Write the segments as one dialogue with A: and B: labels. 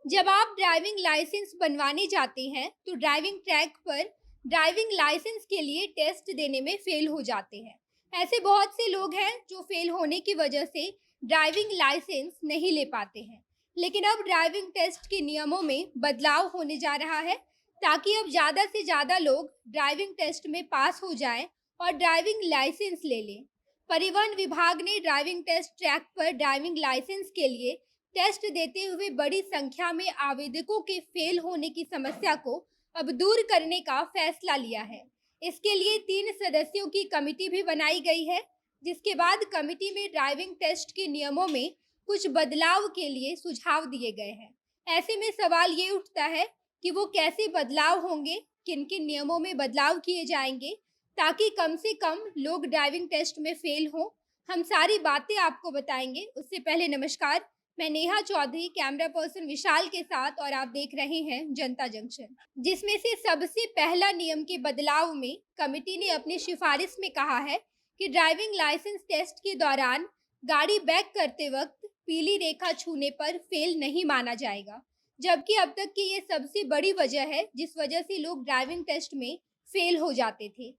A: जब आप driving licence बनवाने जाते हैं तो ड्राइविंग ट्रैक पर ड्राइविंग लाइसेंस के लिए टेस्ट देने में फेल हो जाते हैं। ऐसे बहुत से लोग हैं जो फेल होने की वजह से ड्राइविंग लाइसेंस नहीं ले पाते हैं। लेकिन अब ड्राइविंग टेस्ट के नियमों में बदलाव होने जा रहा है ताकि अब ज़्यादा से ज़्यादा लोग ड्राइविंग टेस्ट में पास हो जाएं और ड्राइविंग लाइसेंस ले लें। परिवहन विभाग ने ड्राइविंग टेस्ट ट्रैक पर ड्राइविंग लाइसेंस के लिए टेस्ट देते हुए बड़ी संख्या में आवेदकों के फेल होने की समस्या को अब दूर करने का फैसला लिया है। इसके लिए 3 सदस्यों की कमेटी भी बनाई गई है, जिसके बाद कमेटी में ड्राइविंग टेस्ट के नियमों में कुछ बदलाव के लिए सुझाव दिए गए हैं। ऐसे में सवाल ये उठता है कि वो कैसे बदलाव होंगे, किन-किन नियमों में बदलाव किए जाएंगे ताकि कम से कम लोग ड्राइविंग टेस्ट में फेल हों। हम सारी बातें आपको बताएंगे। उससे पहले नमस्कार, मैं नेहा चौधरी कैमरा पर्सन विशाल के साथ और आप देख रहे हैं जनता जंक्शन। जिसमें से सबसे पहला नियम के बदलाव में कमेटी ने अपनी सिफारिश में कहा है कि ड्राइविंग लाइसेंस टेस्ट के दौरान गाड़ी बैक करते वक्त पीली रेखा छूने पर फेल नहीं माना जाएगा, जबकि अब तक की ये सबसे बड़ी वजह है जिस वजह से लोग ड्राइविंग टेस्ट में फेल हो जाते थे।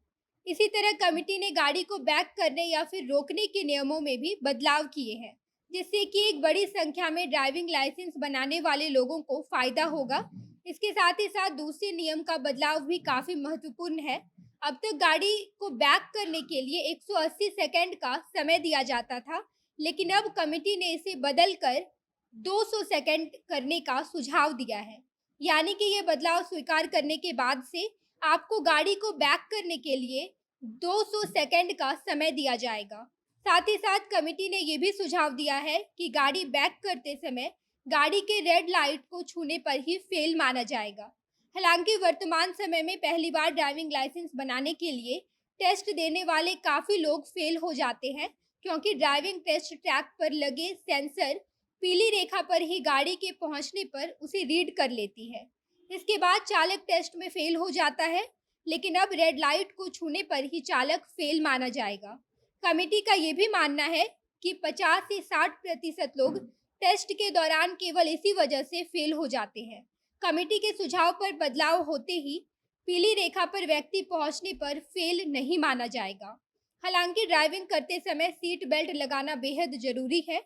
A: इसी तरह कमेटी ने गाड़ी को बैक करने या फिर रोकने के नियमों में भी बदलाव किए हैं, जिससे कि एक बड़ी संख्या में ड्राइविंग लाइसेंस बनाने वाले लोगों को फायदा होगा। इसके साथ ही साथ दूसरे नियम का बदलाव भी काफ़ी महत्वपूर्ण है। अब तक गाड़ी को बैक करने के लिए 180 सेकंड का समय दिया जाता था, लेकिन अब कमेटी ने इसे बदल कर 200 सेकंड करने का सुझाव दिया है। यानी कि ये बदलाव स्वीकार करने के बाद से आपको गाड़ी को बैक करने के लिए 200 सेकंड का समय दिया जाएगा। साथ ही साथ कमेटी ने ये भी सुझाव दिया है कि गाड़ी बैक करते समय गाड़ी के रेड लाइट को छूने पर ही फेल माना जाएगा। हालांकि वर्तमान समय में पहली बार ड्राइविंग लाइसेंस बनाने के लिए टेस्ट देने वाले काफ़ी लोग फेल हो जाते हैं, क्योंकि ड्राइविंग टेस्ट ट्रैक पर लगे सेंसर पीली रेखा पर ही गाड़ी के पहुंचने पर उसे रीड कर लेती है। इसके बाद चालक टेस्ट में फेल हो जाता है, लेकिन अब रेड लाइट को छूने पर ही चालक फेल माना जाएगा। कमेटी का ये भी मानना है कि 50 से 60% लोग टेस्ट के दौरान केवल इसी वजह से फेल हो जाते हैं। कमेटी के सुझाव पर बदलाव होते ही पीली रेखा पर व्यक्ति पहुंचने पर फेल नहीं माना जाएगा। हालांकि ड्राइविंग करते समय सीट बेल्ट लगाना बेहद जरूरी है।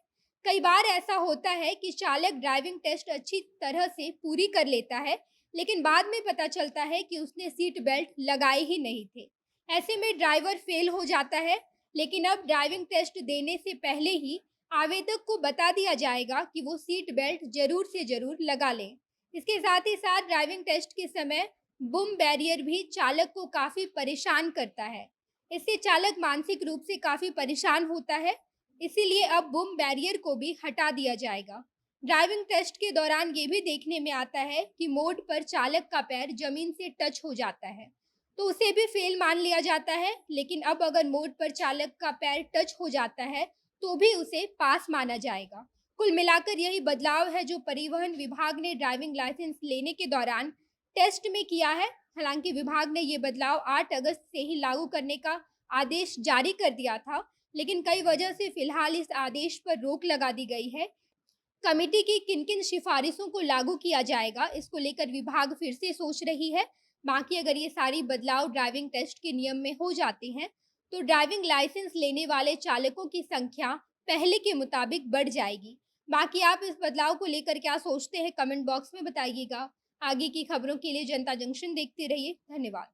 A: कई बार ऐसा होता है कि चालक ड्राइविंग टेस्ट अच्छी तरह से पूरी कर लेता है, लेकिन बाद में पता चलता है कि उसने सीट बेल्ट लगाए ही नहीं थे। ऐसे में ड्राइवर फेल हो जाता है, लेकिन अब ड्राइविंग टेस्ट देने से पहले ही आवेदक को बता दिया जाएगा कि वो सीट बेल्ट जरूर से जरूर लगा लें। इसके साथ ही साथ ड्राइविंग टेस्ट के समय बूम बैरियर भी चालक को काफ़ी परेशान करता है। इससे चालक मानसिक रूप से काफ़ी परेशान होता है, इसीलिए अब बूम बैरियर को भी हटा दिया जाएगा। ड्राइविंग टेस्ट के दौरान ये भी देखने में आता है कि मोड़ पर चालक का पैर जमीन से टच हो जाता है, तो उसे भी फेल मान लिया जाता है। लेकिन अब अगर मोड़ पर चालक का पैर टच हो जाता है तो भी उसे पास माना जाएगा। कुल मिलाकर यही बदलाव है जो परिवहन विभाग ने ड्राइविंग लाइसेंस लेने के दौरान टेस्ट में किया है। हालांकि विभाग ने ये बदलाव 8 अगस्त से ही लागू करने का आदेश जारी कर दिया था, लेकिन कई वजह से फिलहाल इस आदेश पर रोक लगा दी गई है। कमेटी की किन-किन सिफारिशों को लागू किया जाएगा, इसको लेकर विभाग फिर से सोच रही है। बाकी अगर ये सारी बदलाव ड्राइविंग टेस्ट के नियम में हो जाते हैं, तो ड्राइविंग लाइसेंस लेने वाले चालकों की संख्या पहले के मुताबिक बढ़ जाएगी। बाकी आप इस बदलाव को लेकर क्या सोचते हैं, कमेंट बॉक्स में बताइएगा। आगे की खबरों के लिए जनता जंक्शन देखते रहिए। धन्यवाद।